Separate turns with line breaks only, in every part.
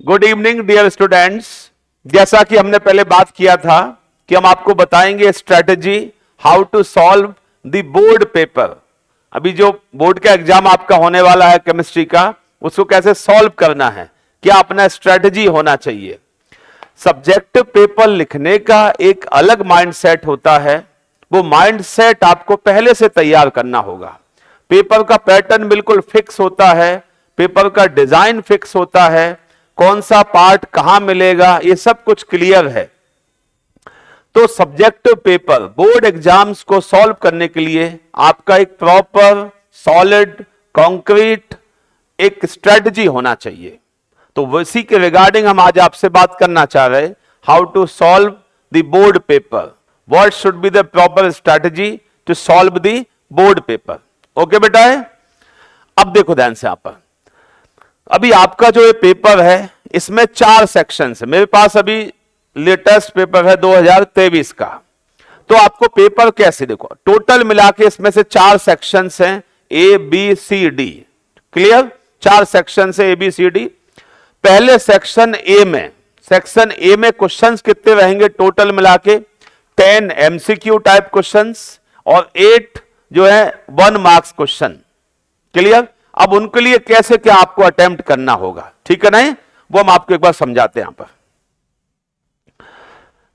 Good evening dear students. जैसा कि हमने पहले बात किया था कि हम आपको बताएंगे strategy how to solve the board paper. अभी जो बोर्ड का एग्जाम आपका होने वाला है केमिस्ट्री का, उसको कैसे सॉल्व करना है, क्या अपना स्ट्रेटजी होना चाहिए। सब्जेक्ट पेपर लिखने का एक अलग माइंडसेट होता है, वो माइंडसेट आपको पहले से तैयार करना होगा। पेपर का पैटर्न बिल्कुल फिक्स होता है, पेपर का डिजाइन फिक्स होता है, कौन सा पार्ट कहां मिलेगा, ये सब कुछ क्लियर है। तो सब्जेक्ट पेपर बोर्ड एग्जाम्स को सॉल्व करने के लिए आपका एक प्रॉपर सॉलिड कॉन्क्रीट एक स्ट्रेटजी होना चाहिए। तो उसी के रिगार्डिंग हम आज आपसे बात करना चाह रहे हैं, how to solve the board paper, what should be the proper strategy to solve the board paper. Okay बेटा है। अब देखो ध्यान से आप, अभी आपका जो ये पेपर है इसमें 4 सेक्शंस है। मेरे पास अभी लेटेस्ट पेपर है 2023 का। तो आपको पेपर कैसे देखो, टोटल मिला के इसमें से 4 सेक्शंस हैं, A B C D. Clear? 4 section है ए बी सी डी। पहले सेक्शन ए में क्वेश्चंस कितने रहेंगे टोटल मिला के? 10 एमसीक्यू टाइप क्वेश्चंस और 8 जो है 1 मार्क्स क्वेश्चन। क्लियर? अब उनके लिए कैसे क्या आपको अटेम्प्ट करना होगा, ठीक है नहीं, वो हम आपको एक बार समझाते हैं यहां पर।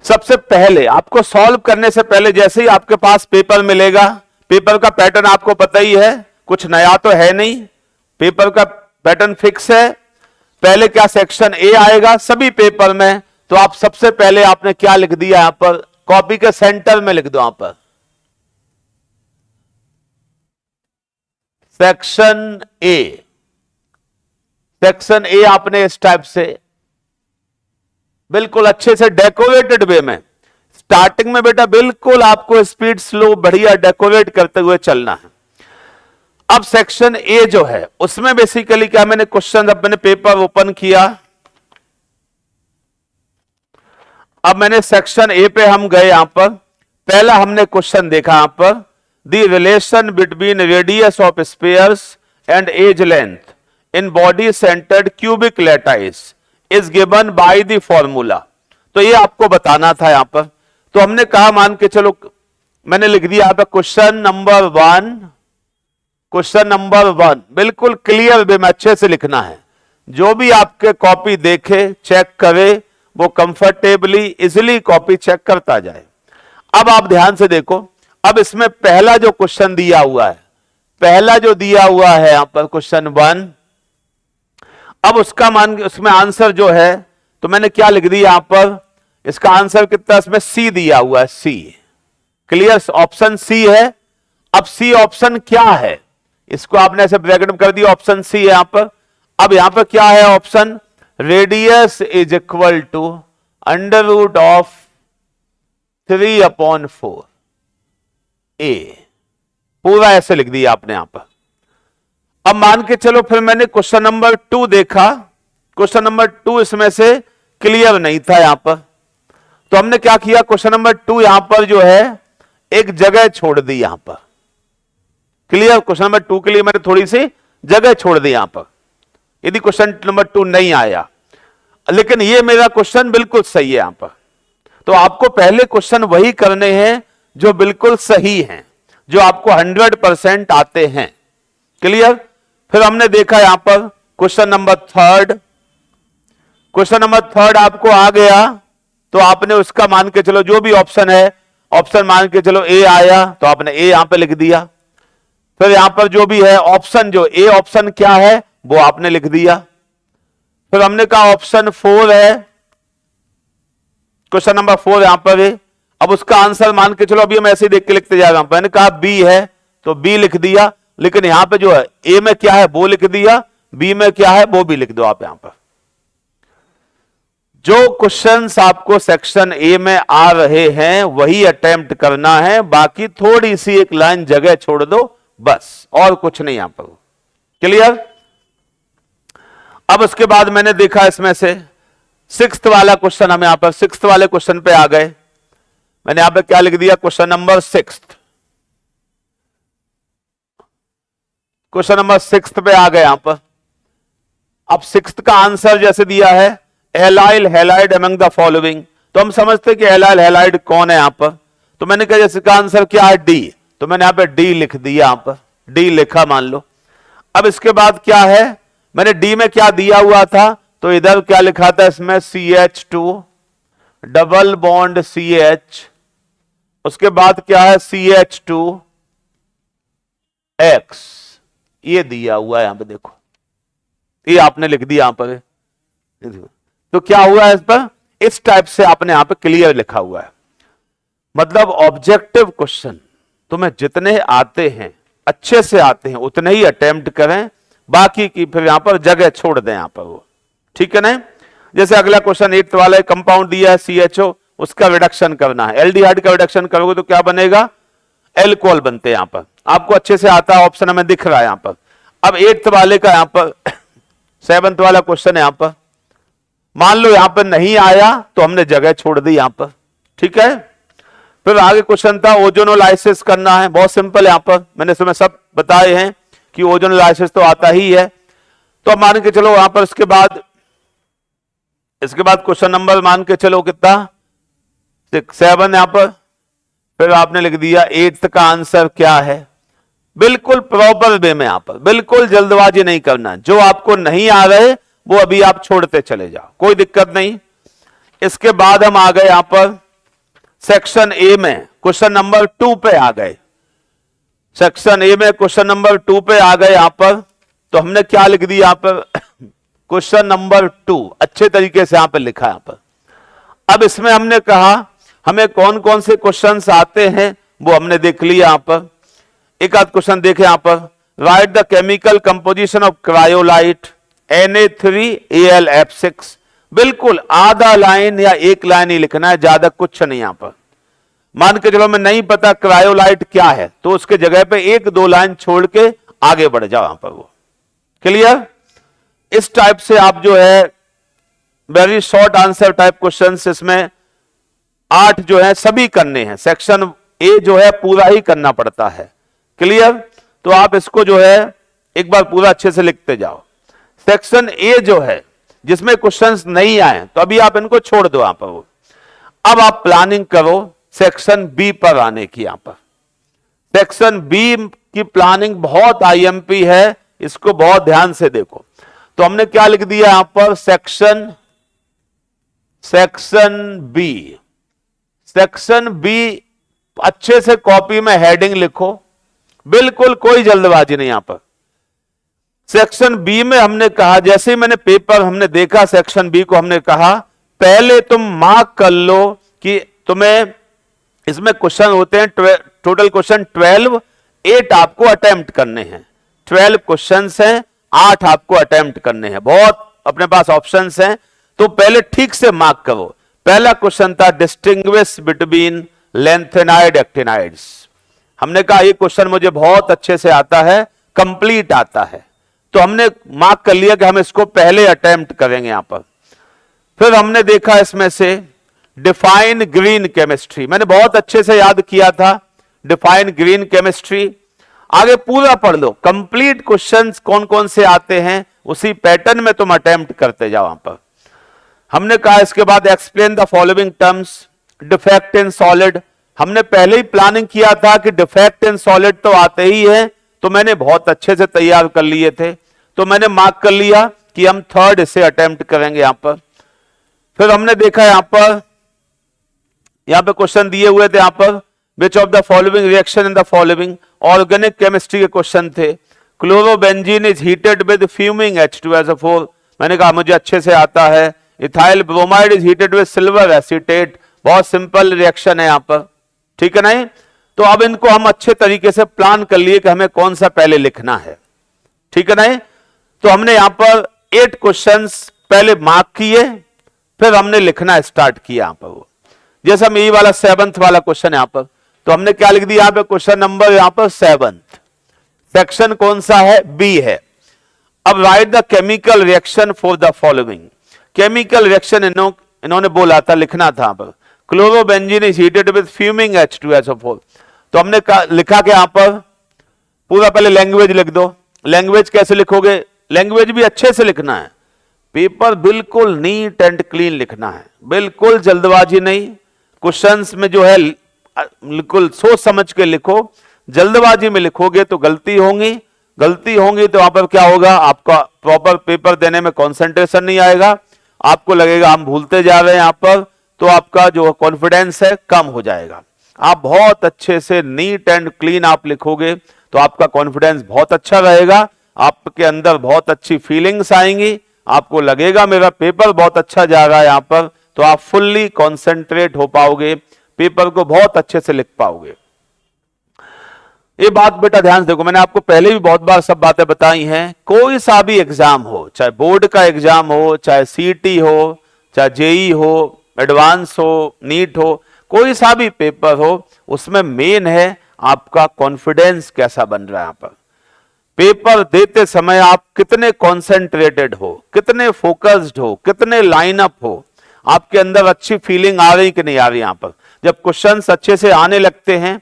सबसे पहले आपको सॉल्व करने से पहले जैसे ही आपके पास पेपर मिलेगा, पेपर का पैटर्न आपको पता ही है, कुछ नया तो है नहीं, पेपर का पैटर्न फिक्स है। पहले क्या सेक्शन ए आएगा सभी पेपर में, तो आप सबसे पहले आपने क्या लिख दिया यहां पर, कॉपी के सेंटर में लिख दो यहां पर सेक्शन ए। सेक्शन ए आपने इस टाइप से बिल्कुल अच्छे से डेकोरेटेड वे में, स्टार्टिंग में बेटा बिल्कुल आपको स्पीड स्लो बढ़िया डेकोरेट करते हुए चलना है। अब सेक्शन ए जो है उसमें बेसिकली क्या, मैंने क्वेश्चन, अब मैंने पेपर ओपन किया, अब मैंने सेक्शन ए पे हम गए, यहां पर पहला हमने क्वेश्चन देखा यहां पर, the relation between radius of spheres and edge length in body centred cubic lattice is given by the formula. तो ये आपको बताना था यहां पर। तो हमने कहा, मान के चलो मैंने लिख दिया यहां पर क्वेश्चन नंबर 1 बिल्कुल क्लियर वे में अच्छे से लिखना है। जो भी आपके कॉपी देखे चेक करे, वो कंफर्टेबली इजिली कॉपी चेक करता जाए। अब आप ध्यान से देखो, अब इसमें पहला जो क्वेश्चन दिया हुआ है, पहला जो दिया हुआ है यहां पर क्वेश्चन 1, अब उसका मान, उसमें आंसर जो है, तो मैंने क्या लिख दिया यहां पर, इसका आंसर कितना, इसमें सी दिया हुआ है, सी। क्लियर? ऑप्शन सी है। अब सी ऑप्शन क्या है, इसको आपने ऐसे ब्रैकेट में कर दिया, ऑप्शन सी है यहां पर। अब यहां पर क्या है option, radius is equal to under root of 3/4 a, पूरा ऐसे लिख दिया आपने यहां पर। अब मान के चलो फिर मैंने क्वेश्चन नंबर 2 देखा, क्वेश्चन नंबर 2 इसमें से क्लियर नहीं था यहां पर, तो हमने क्या किया, क्वेश्चन नंबर 2 यहां पर जो है एक जगह छोड़ दी यहां पर। क्लियर? क्वेश्चन नंबर 2 के लिए मैंने थोड़ी सी जगह छोड़ दी यहां पर, यदि क्वेश्चन नंबर 2 नहीं आया, लेकिन ये मेरा क्वेश्चन बिल्कुल सही है यहां पर। तो आपको पहले क्वेश्चन वही करने हैं जो बिल्कुल सही हैं, जो आपको 100% आते हैं। क्लियर? फिर हमने देखा यहां पर क्वेश्चन नंबर 3, क्वेश्चन नंबर 3 आपको आ गया, तो आपने उसका मान के चलो जो भी ऑप्शन है, ऑप्शन मान के चलो ए आया, तो आपने ए यहां पे लिख दिया। फिर यहां पर जो भी है ऑप्शन, जो ए ऑप्शन क्या है वो आपने लिख दिया। फिर हमने कहा ऑप्शन 4 है, क्वेश्चन नंबर 4 यहां पर है, अब उसका आंसर मान के चलो अभी हम ऐसे ही देख के लिखते जा रहे हैं। मैंने कहा बी है तो बी लिख दिया, लेकिन यहां पे जो है ए में क्या है वो लिख दिया, बी में क्या है वो भी लिख दो आप यहां पर। जो क्वेश्चंस आपको सेक्शन ए में आ रहे हैं वही अटेम्प्ट करना है, बाकी थोड़ी सी एक लाइन जगह छोड़ दो बस, और कुछ नहीं यहां पर। क्लियर? अब उसके बाद मैंने देखा इसमें से 6th वाला क्वेश्चन, हम यहां पर 6th वाले क्वेश्चन पे आ गए। मैंने यहां पे क्या लिख दिया, क्वेश्चन नंबर 6, क्वेश्चन नंबर 6 पे आ गए यहां पर। अब सिक्स्थ का आंसर जैसे दिया है allyl halide among the following, तो हम समझते कि एलाइल हैलाइड कौन है यहां पर, तो मैंने कहा जैसे का आंसर क्या है डी, तो मैंने यहां पे डी लिख दिया, यहां पर डी लिखा मान लो। अब इसके बाद क्या है, मैंने डी में क्या दिया हुआ था, तो इधर क्या लिखा था इसमें CH2 डबल बॉन्ड CH, उसके बाद क्या है CH2X, ये दिया हुआ है यहां पे देखो, ये आपने लिख दिया यहां पर, तो क्या हुआ है इस पर, इस टाइप से आपने यहां पे क्लियर लिखा हुआ है। मतलब ऑब्जेक्टिव क्वेश्चन तुम्हें जितने आते हैं अच्छे से आते हैं उतने ही अटेम्प्ट करें, बाकी की फिर यहां पर जगह छोड़ दें यहां पर वो, ठीक है ना। जैसे अगला क्वेश्चन 8th वाला कंपाउंड दिया है CHO, उसका रिडक्शन करना है, एल्डिहाइड का रिडक्शन करोगे तो क्या बनेगा, एल्कोहल बनते हैं यहां पर, आपको अच्छे से आता है, ऑप्शन हमें दिख रहा है यहां पर। अब 8th वाले का यहां पर 7th वाला क्वेश्चन है यहां पर, मान लो यहां पर नहीं आया तो हमने जगह छोड़ दी यहां पर, ठीक है। फिर आगे क्वेश्चन था ओजोनोलाइसिस करना है, बहुत सिंपल, यहां पर मैंने इसमें सब बताए हैं कि ओजोनोलाइसिस तो आता ही है। तो अब मान के चलो यहां पर इसके बाद क्वेश्चन नंबर मान के चलो कितना 7 यहां पर, फिर आपने लिख दिया 8th का आंसर क्या है, बिल्कुल प्रॉपर वे में यहां पर, बिल्कुल जल्दबाजी नहीं करना, जो आपको नहीं आ रहे वो अभी आप छोड़ते चले जाओ, कोई दिक्कत नहीं। इसके बाद हम आ गए यहां पर सेक्शन ए में, क्वेश्चन नंबर 2 पे आ गए, सेक्शन ए में क्वेश्चन नंबर 2 पे आ गए यहां पर, तो हमने क्या लिख दिया यहां पर क्वेश्चन नंबर 2 अच्छे तरीके से यहां पर लिखा यहां पर। अब इसमें हमने कहा हमें कौन कौन से क्वेश्चंस आते हैं वो हमने देख लिया यहां पर, एक आध क्वेश्चन देखे यहां पर, write the chemical composition of cryolite Na3Al_F6, बिल्कुल आधा लाइन या एक लाइन ही लिखना है, ज्यादा कुछ नहीं यहां पर। मान के चलो मैं नहीं पता क्रायोलाइट क्या है, तो उसके जगह पे 1-2 लाइन छोड़ के आगे बढ़ जाओ यहां पर, वो क्लियर। इस टाइप से आप जो है very short answer type questions इसमें 8 जो है सभी करने हैं, सेक्शन ए जो है पूरा ही करना पड़ता है, क्लियर। तो आप इसको जो है एक बार पूरा अच्छे से लिखते जाओ। सेक्शन ए जो है जिसमें क्वेश्चंस नहीं आए तो अभी आप इनको छोड़ दो यहां पर वो, अब आप प्लानिंग करो सेक्शन बी पर आने की। यहां पर सेक्शन बी की प्लानिंग बहुत आईएमपी है, इसको बहुत ध्यान से देखो। तो हमने क्या लिख दिया यहां पर, सेक्शन बी अच्छे से कॉपी में हेडिंग लिखो, बिल्कुल कोई जल्दबाजी नहीं यहां पर। सेक्शन बी में हमने कहा, जैसे ही मैंने पेपर हमने देखा सेक्शन बी को, हमने कहा पहले तुम मार्क कर लो कि तुम्हें इसमें क्वेश्चन होते हैं टोटल क्वेश्चन 12, 8 आपको अटेम्प्ट करने हैं, 12 क्वेश्चंस हैं, 8 आपको अटेम्प्ट करने हैं, बहुत अपने पास ऑप्शंस हैं, तो पहले ठीक से मार्क करो। पहला क्वेश्चन था डिस्टिंग्विश बिटवीन लेंथेनाइड एक्टिनाइड्स, हमने कहा ये क्वेश्चन मुझे बहुत अच्छे से आता है, कंप्लीट आता है, तो हमने मार्क कर लिया कि हम इसको पहले अटेम्प्ट करेंगे यहां पर। फिर हमने देखा इसमें से डिफाइन ग्रीन केमिस्ट्री, मैंने बहुत अच्छे से याद किया था डिफाइन ग्रीन केमिस्ट्री, आगे पूरा पढ़ लो, कंप्लीट क्वेश्चंस कौन कौन से आते हैं उसी पैटर्न में तुम अटेम्प्ट करते जाओ वहां पर। हमने कहा इसके बाद explain the following terms, defect in solid, हमने पहले ही प्लानिंग किया था कि डिफेक्ट इन सॉलिड तो आते ही है, तो मैंने बहुत अच्छे से तैयार कर लिए थे, तो मैंने मार्क कर लिया कि हम 3rd इसे अटेम्प्ट करेंगे यहां पर। फिर हमने देखा यहां पे क्वेश्चन दिए हुए थे यहां पर, which of the following reaction in the following, organic chemistry के क्वेश्चन थे। Chlorobenzene is heated with fuming H2SO4, मैंने कहा मुझे अच्छे से आता है। Ethyl bromide is heated with silver acetate, बहुत सिंपल रिएक्शन है यहां पर, ठीक है नहीं। तो अब इनको हम अच्छे तरीके से प्लान कर लिए कि हमें कौन सा पहले लिखना है, ठीक है नहीं। तो हमने यहां पर 8 क्वेश्चंस पहले मार्क किए, फिर हमने लिखना स्टार्ट किया यहां पर वो, जैसे हम ये वाला 7th वाला क्वेश्चन यहां पर, तो हमने क्या लिख दिया यहां पे क्वेश्चन नंबर यहां पर 7th, सेक्शन कौन सा है, बी है। अब right the chemical reaction for the following, chemical reaction इन्होंने बोला था, लिखना था यहां पर, chlorobenzene is heated with fuming H2SO4, तो हमने लिखा कि यहां पर पूरा पहले लैंग्वेज लिख दो। लैंग्वेज कैसे लिखोगे, लैंग्वेज भी अच्छे से लिखना है, पेपर बिल्कुल नीट एंड क्लीन लिखना है, बिल्कुल जल्दबाजी नहीं। क्वेश्चंस में जो है बिल्कुल सोच समझ के लिखो, जल्दबाजी में लिखोगे तो गलती होंगी तो वहां पर क्या होगा, आपका प्रॉपर पेपर देने में कंसंट्रेशन नहीं आएगा, आपको लगेगा हम भूलते जा रहे हैं यहां पर, तो आपका जो कॉन्फिडेंस है कम हो जाएगा। आप बहुत अच्छे से नीट एंड क्लीन आप लिखोगे तो आपका कॉन्फिडेंस बहुत अच्छा रहेगा, आपके अंदर बहुत अच्छी फीलिंग्स आएंगी, आपको लगेगा मेरा पेपर बहुत अच्छा जा रहा है यहां पर, तो आप फुल्ली कॉन्सेंट्रेट हो पाओगे, पेपर को बहुत अच्छे से लिख पाओगे। ये बात बेटा ध्यान से देखो, मैंने आपको पहले भी बहुत बार सब बातें बताई हैं। कोई सा भी एग्जाम हो, चाहे बोर्ड का एग्जाम हो, चाहे सीटी हो, चाहे जेई हो, एडवांस हो, नीट हो, कोई सा भी पेपर हो, उसमें मेन है आपका कॉन्फिडेंस कैसा बन रहा है। यहां पर पेपर देते समय आप कितने कॉन्सेंट्रेटेड हो, कितने फोकस्ड हो, कितने लाइनअप हो, आपके अंदर अच्छी फीलिंग आ रही कि नहीं आ रही। यहां पर जब क्वेश्चंस अच्छे से आने लगते हैं,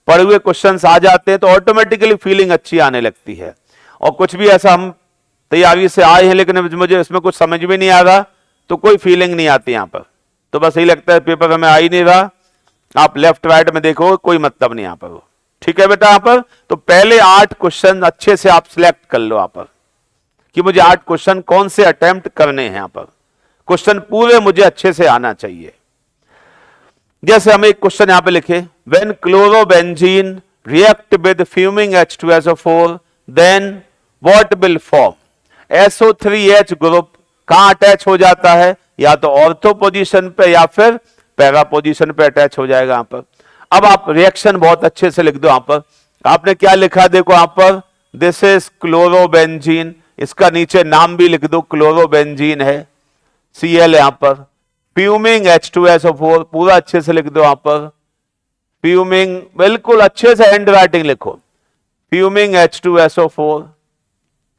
पढ़े हुए क्वेश्चंस आ जाते हैं, तो ऑटोमेटिकली फीलिंग अच्छी आने लगती है। और कुछ भी ऐसा हम तैयारी से आए हैं लेकिन मुझे इसमें कुछ समझ भी नहीं आ रहा, तो कोई फीलिंग नहीं आती यहां पर, तो बस यही लगता है पेपर हमें आ ही नहीं रहा। आप लेफ्ट राइट में देखो, कोई मतलब नहीं यहां पर। ठीक है बेटा, यहां पर तो पहले 8 क्वेश्चन अच्छे से आप सिलेक्ट कर लो यहां पर, कि मुझे 8 क्वेश्चन कौन से अटेम्प्ट करने हैं। यहां पर क्वेश्चन पूरे मुझे अच्छे से आना चाहिए। जैसे हम एक क्वेश्चन यहां पे लिखे, when chlorobenzene react with fuming H2SO4 then what will form. SO3H group कहां अटैच हो जाता है, या तो ऑर्थो पोजीशन पे या फिर पैरा पोजीशन पे अटैच हो जाएगा यहां पर। अब आप रिएक्शन बहुत अच्छे से लिख दो। यहां पर आपने क्या लिखा देखो, यहां पर दिस इज क्लोरोबेंजीन, इसका नीचे नाम भी लिख दो, क्लोरोबेंजीन है, Cl यहां पर। फ्यूमिंग H2SO4 पूरा अच्छे से लिख दो यहां पर, फ्यूमिंग बिल्कुल अच्छे से हैंड राइटिंग लिखो, फ्यूमिंग H2SO4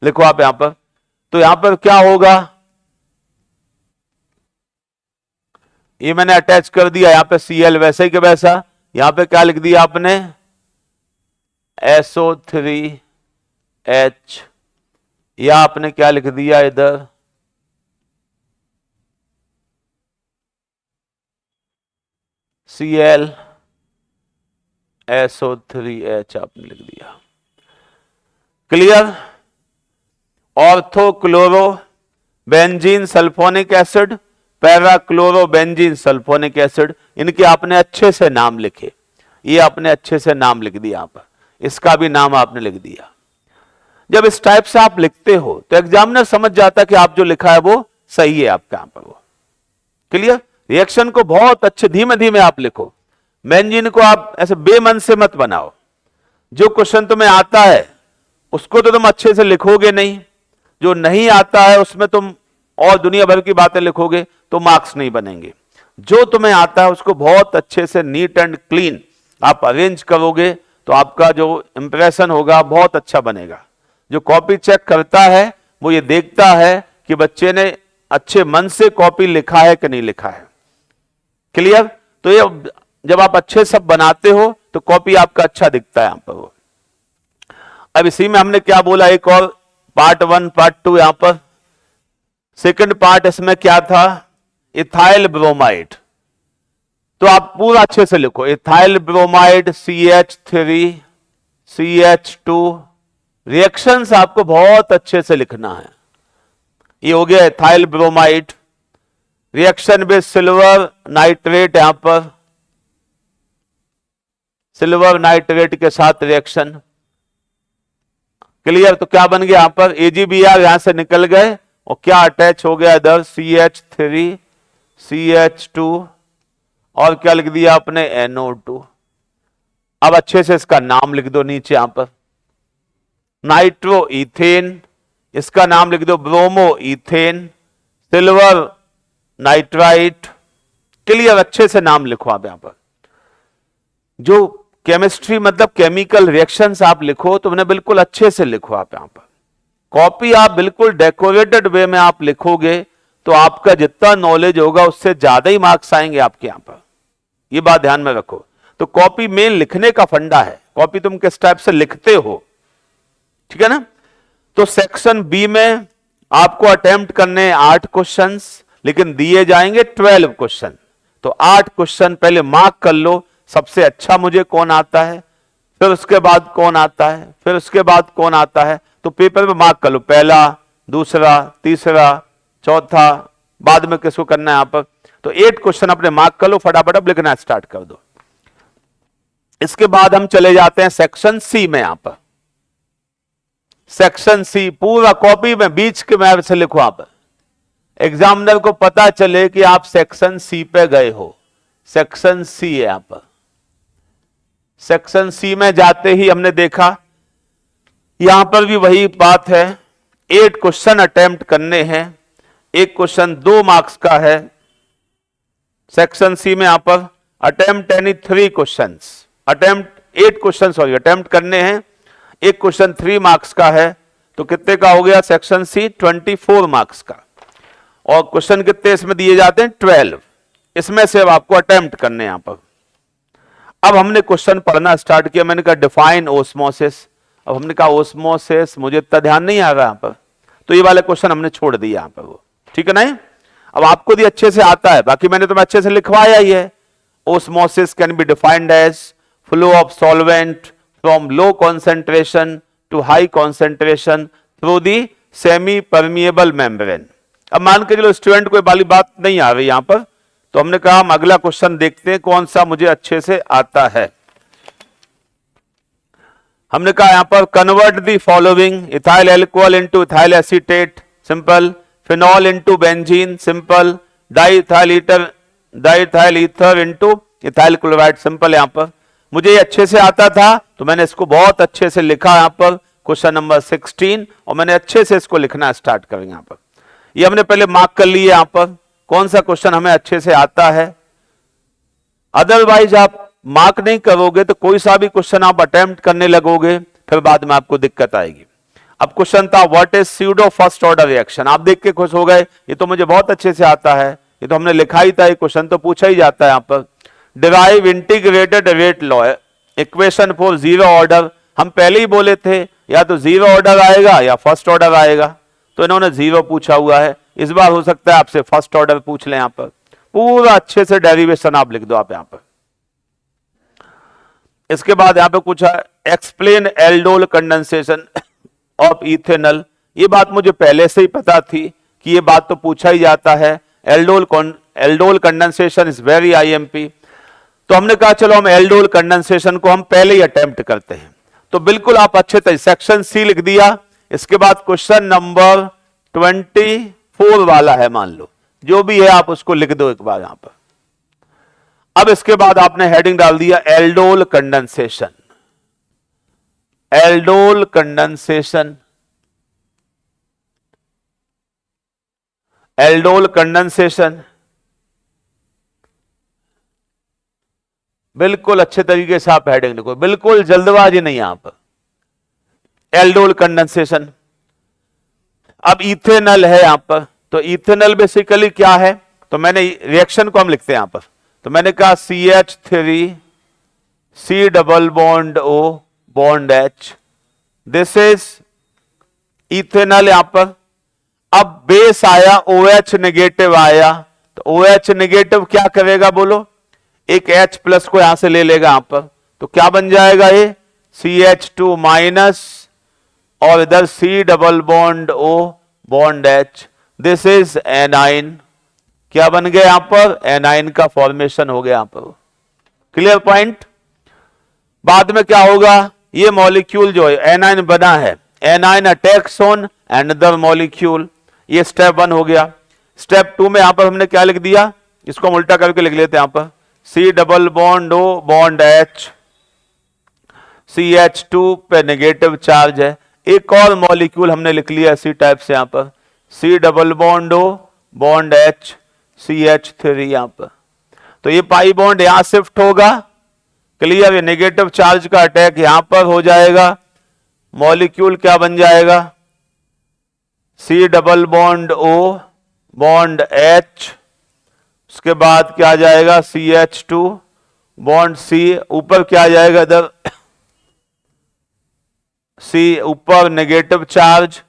लिखो आप यहां पर। तो यहां पर क्या होगा, ये मैंने अटैच कर दिया यहां पे Cl वैसे ही के वैसा, यहां पे क्या लिख दिया आपने, SO3H, या आपने क्या लिख दिया इधर, Cl SO3H आपने लिख दिया। Clear. Ortho chloro benzene sulphonic acid, para chloro benzene sulphonic acid, इनके आपने अच्छे से नाम लिखे, ये आपने अच्छे से नाम लिख दिया यहां पर, इसका भी नाम आपने लिख दिया। जब इस टाइप से आप लिखते हो तो एग्जामिनर समझ जाता है कि आप जो लिखा है वो सही है आपका यहां पर वो। क्लियर। रिएक्शन को बहुत अच्छे धीमे धीमे आप लिखो, बेंजीन को आप ऐसे बेमन से मत बनाओ। जो क्वेश्चन तुम्हें आता है उसको तो तुम अच्छे से लिखोगे नहीं, जो नहीं आता है उसमें तुम और दुनिया भर की बातें लिखोगे तो मार्क्स नहीं बनेंगे। जो तुम्हें आता है उसको बहुत अच्छे से नीट एंड क्लीन आप अरेंज करोगे तो आपका जो इंप्रेशन होगा बहुत अच्छा बनेगा। जो कॉपी चेक करता है वो ये देखता है कि बच्चे ने अच्छे मन से कॉपी लिखा है कि नहीं लिखा है। क्लियर। तो ये जब आप अच्छे सब बनाते हो तो कॉपी आपका अच्छा दिखता है यहां पर वो। अब इसी में हमने क्या बोला, एक और पार्ट 1 पार्ट 2 यहां पर। सेकंड पार्ट इसमें क्या था, इथाइल ब्रोमाइड। तो आप पूरा अच्छे से लिखो, ethyl bromide CH3 CH2, reactions आपको बहुत अच्छे से लिखना है। ये हो गया ethyl bromide, reaction with silver nitrate, यहां पर सिल्वर नाइट्रेट के साथ रिएक्शन। क्लियर। तो क्या बन गया यहां पर, AgBr यहां से निकल गए और क्या अटैच हो गया इधर, CH3 CH2 और क्या लिख दिया आपने, NO2। अब अच्छे से इसका नाम लिख दो नीचे यहां पर, नाइट्रो इथेन, इसका नाम लिख दो bromo ethane, silver nitrite. Clear. अच्छे से नाम लिखो आप यहां पर। जो केमिस्ट्री मतलब केमिकल रिएक्शंस आप लिखो तो उन्हें बिल्कुल अच्छे से लिखो आप यहां पर। कॉपी आप बिल्कुल डेकोरेटेड वे में आप लिखोगे तो आपका जितना नॉलेज होगा उससे ज्यादा ही मार्क्स आएंगे आपके यहां पर। ये बात ध्यान में रखो। तो कॉपी मेन लिखने का फंडा है, कॉपी तुम किस टाइप से लिखते हो, ठीक है ना। तो सेक्शन बी में आपको अटेम्प्ट करने 8 क्वेश्चंस, लेकिन दिए जाएंगे 12 क्वेश्चन। तो 8 क्वेश्चन पहले मार्क कर लो, सबसे अच्छा मुझे कौन आता है, फिर उसके बाद कौन आता है, फिर उसके बाद कौन आता है। तो पेपर पे मार्क कर लो, पहला, दूसरा, तीसरा, चौथा, बाद में किसको करना है यहां पर। तो 8 क्वेश्चन अपने मार्क कर लो, फटाफट अब लिखना स्टार्ट कर दो। इसके बाद हम चले जाते हैं सेक्शन सी में। यहां पर सेक्शन सी पूरा कॉपी में बीच के मैप से लिखो आप, एग्जामिनर को पता चले कि आप सेक्शन सी पे गए हो। सेक्शन सी है यहां पर। सेक्शन सी में जाते ही हमने देखा यहां पर भी वही बात है, 8 क्वेश्चन अटेम्प्ट करने हैं, एक क्वेश्चन 2 मार्क्स का है। सेक्शन सी में यहां पर attempt any 3 questions, attempt 8 question sorry attempt करने हैं, एक क्वेश्चन 3 मार्क्स का है। तो कितने का हो गया सेक्शन सी, 24 मार्क्स का। और क्वेश्चन कितने इसमें दिए जाते हैं, 12। इसमें से अब आपको अटेम्प्ट करने यहां पर। अब हमने क्वेश्चन पढ़ना स्टार्ट किया, मैंने कहा डिफाइन ओस्मोसिस। अब हमने कहा ओस्मोसिस मुझे इतना ध्यान नहीं आ रहा यहां पर, तो ये वाले क्वेश्चन हमने छोड़ दिए यहां पर, वो ठीक है नहीं। अब आपको भी अच्छे से आता है, बाकी मैंने तुम्हें अच्छे से लिखवाया ही है। Osmosis can be defined as flow of solvent from low concentration to high concentration through the semi permeable membrane. अब मान के चलो स्टूडेंट को वाली बात नहीं आ रही यहां पर, तो हमने कहा हम अगला क्वेश्चन देखते हैं कौन सा मुझे अच्छे से आता है। हमने कहा यहां पर convert the following, ethyl alcohol into ethyl acetate, simple, phenol into benzene, simple, diethyl ether into ethyl chloride, simple. यहां पर मुझे ये अच्छे से आता था तो मैंने इसको बहुत अच्छे से लिखा यहां पर, क्वेश्चन नंबर 16, और मैंने अच्छे से इसको लिखना स्टार्ट करेंगे यहां पर। ये हमने पहले मार्क कर लिए यहां पर कौन सा क्वेश्चन हमें अच्छे से आता है। अदरवाइज आप मार्क नहीं करोगे तो कोई सा भी क्वेश्चन आप अटेम्प्ट करने लगोगे, फिर बाद में आपको दिक्कत आएगी। अब क्वेश्चन था what is pseudo first order reaction. आप देख के खुश हो गए, ये तो मुझे बहुत अच्छे से आता है, ये तो हमने लिखा ही था, ये क्वेश्चन तो पूछा ही जाता है यहां पर। Derive integrated rate law equation for zero order. हम पहले ही बोले थे या तो जीरो ऑर्डर आएगा या फर्स्ट ऑर्डर आएगा, तो इन्होंने जीरो पूछा हुआ है। इस बार हो सकता है आपसे फर्स्ट ऑर्डर पूछ लें। यहां पर पूरा अच्छे से डेरिवेशन आप लिख दो आप यहां पर। इसके बाद यहां पे पूछा explain aldol condensation of ethanol. ये बात मुझे पहले से ही पता थी कि ये बात तो पूछा ही जाता है। Aldol condensation is very IMP. तो हमने कहा चलो हम एल्डोल कंडेंसेशन को हम पहले ही अटेम्प्ट करते हैं। तो बिल्कुल आप अच्छे तरीके सेक्शन सी लिख दिया। इसके बाद क्वेश्चन नंबर 24 वाला है, मान लो जो भी है आप उसको लिख दो एक बार यहां पर। अब इसके बाद आपने हेडिंग डाल दिया aldol condensation. Aldol condensation, aldol condensation बिल्कुल अच्छे तरीके से आप हेडिंग लिखो, बिल्कुल जल्दबाजी नहीं यहां पर। एल्डोल कंडेंसेशन, अब इथेनॉल है यहां पर, तो इथेनॉल बेसिकली क्या है, तो मैंने रिएक्शन को हम लिखते हैं यहां पर। तो मैंने कहा CH3 C double bond O bond H, this is ethanol यहां पर। अब बेस आया OH नेगेटिव आया, तो OH नेगेटिव क्या करेगा बोलो, एक H प्लस को यहां से ले लेगा यहां पर, तो क्या बन जाएगा ये CH2 माइनस, और इधर C double bond O bond H, this is A9. क्या बन गया यहां पर, एनाइन का फॉर्मेशन हो गया यहां पर। Clear point. बाद में क्या होगा, ये मॉलिक्यूल जो है एनाइन बना है, A9 attacks on another molecule, ये स्टेप 1 हो गया। स्टेप 2 में यहां पर हमने क्या लिख दिया, इसको हम उल्टा करके लिख लेते हैं यहां पर, C double bond O bond H, CH2 पे नेगेटिव चार्ज है। एक और मॉलिक्यूल हमने लिख लिया इसी टाइप से यहां पर, C double bond O bond H, CH3 यहां पर। तो ये पाई बॉन्ड यहां शिफ्ट होगा, क्लियर, ये नेगेटिव चार्ज का अटैक यहां पर हो जाएगा। मॉलिक्यूल क्या बन जाएगा, C double bond O bond H, उसके बाद क्या आ जाएगा CH2 बॉन्ड C, ऊपर क्या आ जाएगा इधर C ऊपर नेगेटिव चार्ज,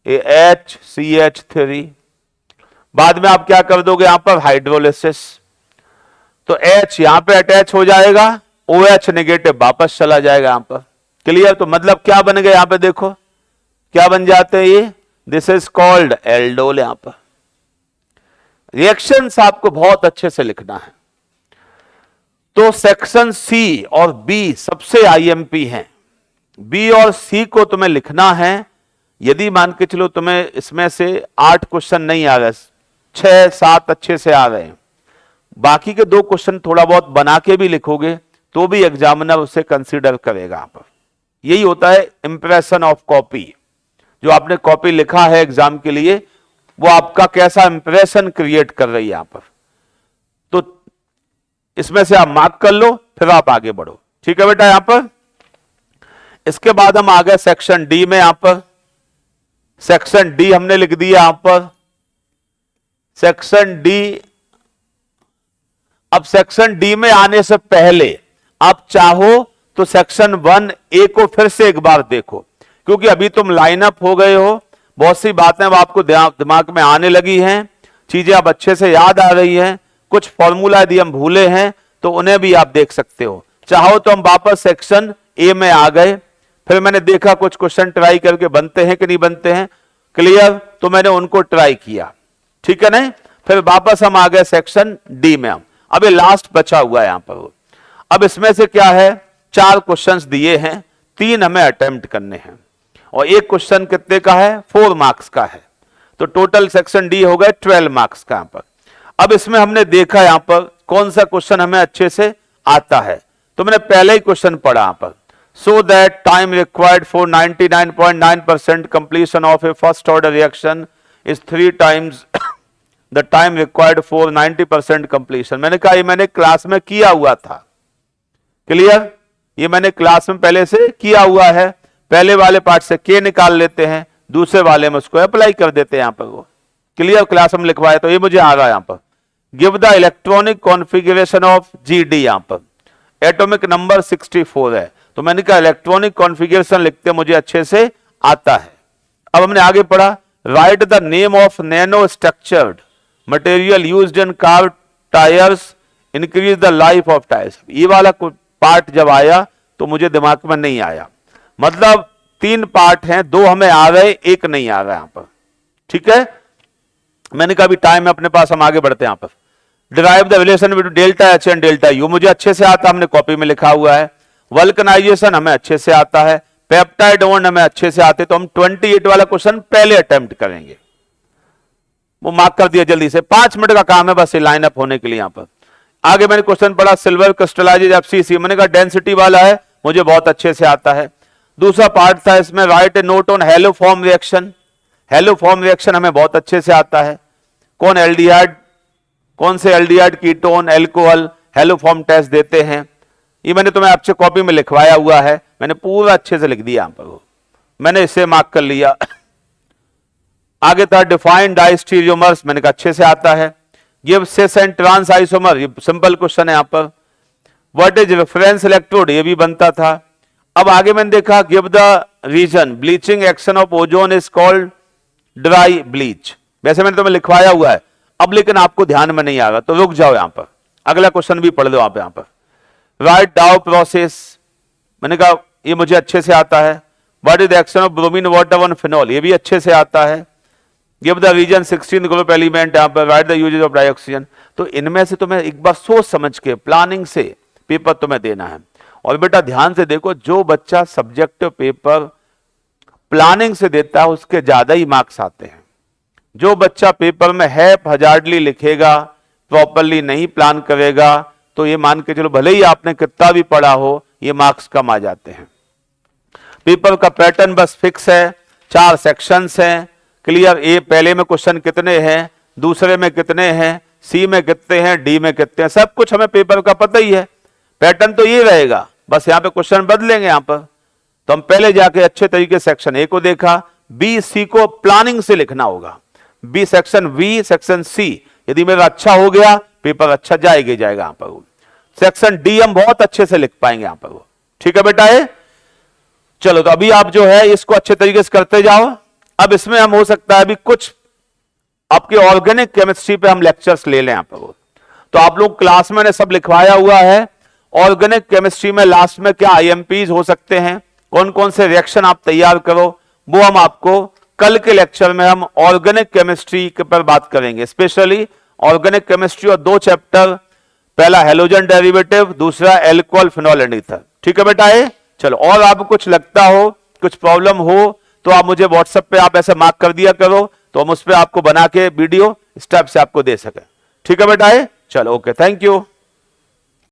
HCH3। बाद में आप क्या कर दोगे यहां पर हाइड्रोलिसिस, तो H यहां पे अटैच हो जाएगा, OH नेगेटिव वापस चला जाएगा यहां पर। क्लियर? तो मतलब क्या बन गया यहां पे, देखो क्या बन जाते हैं ये, दिस इज कॉल्ड एल्डोल। यहां पर रिएक्शंस आपको बहुत अच्छे से लिखना है। तो सेक्शन सी और बी सबसे आईएमपी हैं। बी और सी को तुम्हें लिखना है। यदि मान के चलो तुम्हें इसमें से 8 क्वेश्चन नहीं आ रहे, 6-7 अच्छे से आ रहे हैं, बाकी के 2 क्वेश्चन थोड़ा बहुत बना के भी लिखोगे तो भी एग्जामिनर उसे कंसीडर करेगा। आप यही होता है इंप्रेशन ऑफ कॉपी। जो आपने कॉपी लिखा है एग्जाम के लिए, वो आपका कैसा इंप्रेशन क्रिएट कर रही है यहां पर। तो इसमें से आप मार्क कर लो, फिर आप आगे बढ़ो। ठीक है बेटा? यहां पर इसके बाद हम आ गए सेक्शन डी में। यहां पर सेक्शन डी हमने लिख दिया यहां पर, सेक्शन डी। अब सेक्शन डी में आने से पहले आप चाहो तो सेक्शन 1A को फिर से एक बार देखो, क्योंकि अभी तुम लाइन अप हो गए हो, बहुत सी बातें अब आपको दिमाग में आने लगी हैं, चीजें अब अच्छे से याद आ रही हैं, कुछ फॉर्मूला यदि हम भूले हैं तो उन्हें भी आप देख सकते हो। चाहो तो हम वापस सेक्शन ए में आ गए, फिर मैंने देखा कुछ क्वेश्चन ट्राई करके बनते हैं कि नहीं बनते हैं। क्लियर? तो मैंने उनको ट्राई किया, ठीक है नहीं? फिर वापस हम आ गए सेक्शन डी में। हम अभी लास्ट बचा हुआ है यहां पर। अब इसमें से क्या है, 4 क्वेश्चंस दिए हैं, 3 हमें अटेम्प्ट करने हैं, और एक क्वेश्चन कितने का है, 4 मार्क्स का है। तो टोटल सेक्शन डी हो गए 12 मार्क्स का यहां पर। अब इसमें हमने देखा यहां पर कौन सा क्वेश्चन हमें अच्छे से आता है। तो मैंने पहले ही क्वेश्चन पढ़ा यहां पर, so that time required for 99.9% completion of A first order reaction is 3 times the time required for 90% completion. मैंने कहा ये मैंने क्लास में किया हुआ था। क्लियर? ये मैंने क्लास में पहले से किया हुआ है। पहले वाले पार्ट से के निकाल लेते हैं, दूसरे वाले में उसको अप्लाई कर देते हैं यहां पर वो। क्लियर? क्लास में लिखवाया तो ये मुझे आ रहा है यहां पर, give the electronic configuration of GD. यहां पर एटॉमिक नंबर 64 है, तो मैंने कहा इलेक्ट्रॉनिक कॉन्फ़िगरेशन लिखते मुझे अच्छे से आता है। अब हमने आगे पढ़ा, right the name of nano structured material used in car tyres increase the life of tyres. ये वाला पार्ट जब आया तो मुझे दिमाग में नहीं आया। मतलब 3 पार्ट हैं, 2 हमें आ रहे, 1 नहीं आ रहा यहां पर। ठीक है? मैंने कहा भी टाइम है अपने पास, हम आगे बढ़ते हैं यहां पर। Derive the relation between delta H and delta U, मुझे अच्छे से आता, हमने कॉपी में लिखा हुआ है। वल्कनाइजेशन हमें अच्छे से आता है, पेप्टाइड बॉन्ड हमें अच्छे से आते, तो हम 28 वाला क्वेश्चन पहले अटेम्प्ट करेंगे। वो मार्क कर दिया जल्दी से, 5 मिनट का काम है बस ये लाइन अप होने के लिए। यहां पर आगे मैंने क्वेश्चन पढ़ा, सिल्वर क्रिस्टलाइजेज FCC, मैंने कहा डेंसिटी वाला है, मुझे बहुत अच्छे से आता है। दूसरा पार्ट था इसमें, right A note on hello form reaction. Hello form reaction हमें बहुत अच्छे से आता है। कौन एल्डिहाइड, कौन से aldehyde, ketone, alcohol haloform test देते हैं, ये मैंने तुम्हें आपसे कॉपी में लिखवाया हुआ है, मैंने पूरा अच्छे से लिख दिया यहां पर, मैंने इसे मार्क कर लिया। आगे था डिफाइंड डाइस्टीरियोमर्स, मैंने कहा अच्छे से आता है। Give cis and trans isomer, ये सिंपल क्वेश्चन है यहां पर। व्हाट इज रेफरेंस इलेक्ट्रोड, ये भी बनता था। अब आगे मैंने देखा, give the reason bleaching action of ozone is called dry bleach, वैसे मैंने तुम्हें लिखवाया हुआ है अब, लेकिन आपको ध्यान में नहीं आ रहा तो रुक जाओ यहां पर, अगला क्वेश्चन भी पढ़ लो आप यहां पर। राइट डाउ प्रोसेस, मैंने कहा ये मुझे अच्छे से आता है। What is the action of bromine water on phenol, ये भी अच्छे से आता है। Give the reason 16 group element, यहां पर write the uses of dioxygen. तो इनमें से तुम्हें एक बार सोच समझ के प्लानिंग से पेपर तुम्हें देना है। और बेटा ध्यान से देखो, जो बच्चा सब्जेक्टिव पेपर प्लानिंग से देता है उसके ज्यादा ही मार्क्स आते हैं। जो बच्चा पेपर में हजार्डली लिखेगा, प्रॉपरली नहीं प्लान करेगा, तो ये मान के चलो भले ही आपने कितना भी पढ़ा हो, ये मार्क्स कम आ जाते हैं। पेपर का पैटर्न बस फिक्स है, 4 सेक्शंस हैं। क्लियर? ए पहले में क्वेश्चन कितने हैं, दूसरे में कितने हैं, सी में कितने हैं, डी में कितने हैं, सब कुछ हमें पेपर का पता ही है। पैटर्न तो ये रहेगा, बस यहां पे क्वेश्चन बदलेंगे यहां पर। तो हम पहले जाके अच्छे तरीके सेक्शन ए को देखा, बी सी को प्लानिंग से लिखना होगा, B section B section C, यदि मेरा अच्छा हो गया पेपर अच्छा जाएगा यहां पर। सेक्शन डी हम बहुत अच्छे से लिख पाएंगे यहां पर। ठीक है बेटा? ये चलो, तो अभी आप जो है इसको अच्छे तरीके से करते जाओ। अब इसमें हम हो सकता है अभी कुछ आपके ऑर्गेनिक केमिस्ट्री पे हम लेक्चर्स ले लें आप लोग। तो आप लोग क्लास में ने सब लिखवाया हुआ है। ऑर्गेनिक केमिस्ट्री में लास्ट में क्या आईएमपीज हो सकते हैं, कौन कौन से रिएक्शन आप तैयार करो, वो हम आपको कल के लेक्चर में हम ऑर्गेनिक केमिस्ट्री के पर बात करेंगे, स्पेशली ऑर्गेनिक केमिस्ट्री और 2 चैप्टर, पहला हेलोजन डेरिवेटिव, दूसरा एल्कोहल फिनॉल एंड ईथर। ठीक है बेटा है। चलो, और आपको कुछ लगता हो, कुछ प्रॉब्लम हो तो आप मुझे व्हाट्सएप पे आप ऐसे मार्क कर दिया करो, तो हम उस पर आपको बना के वीडियो स्टेप से आपको दे सके। ठीक है बेटा है। चलो ओके, थैंक यू।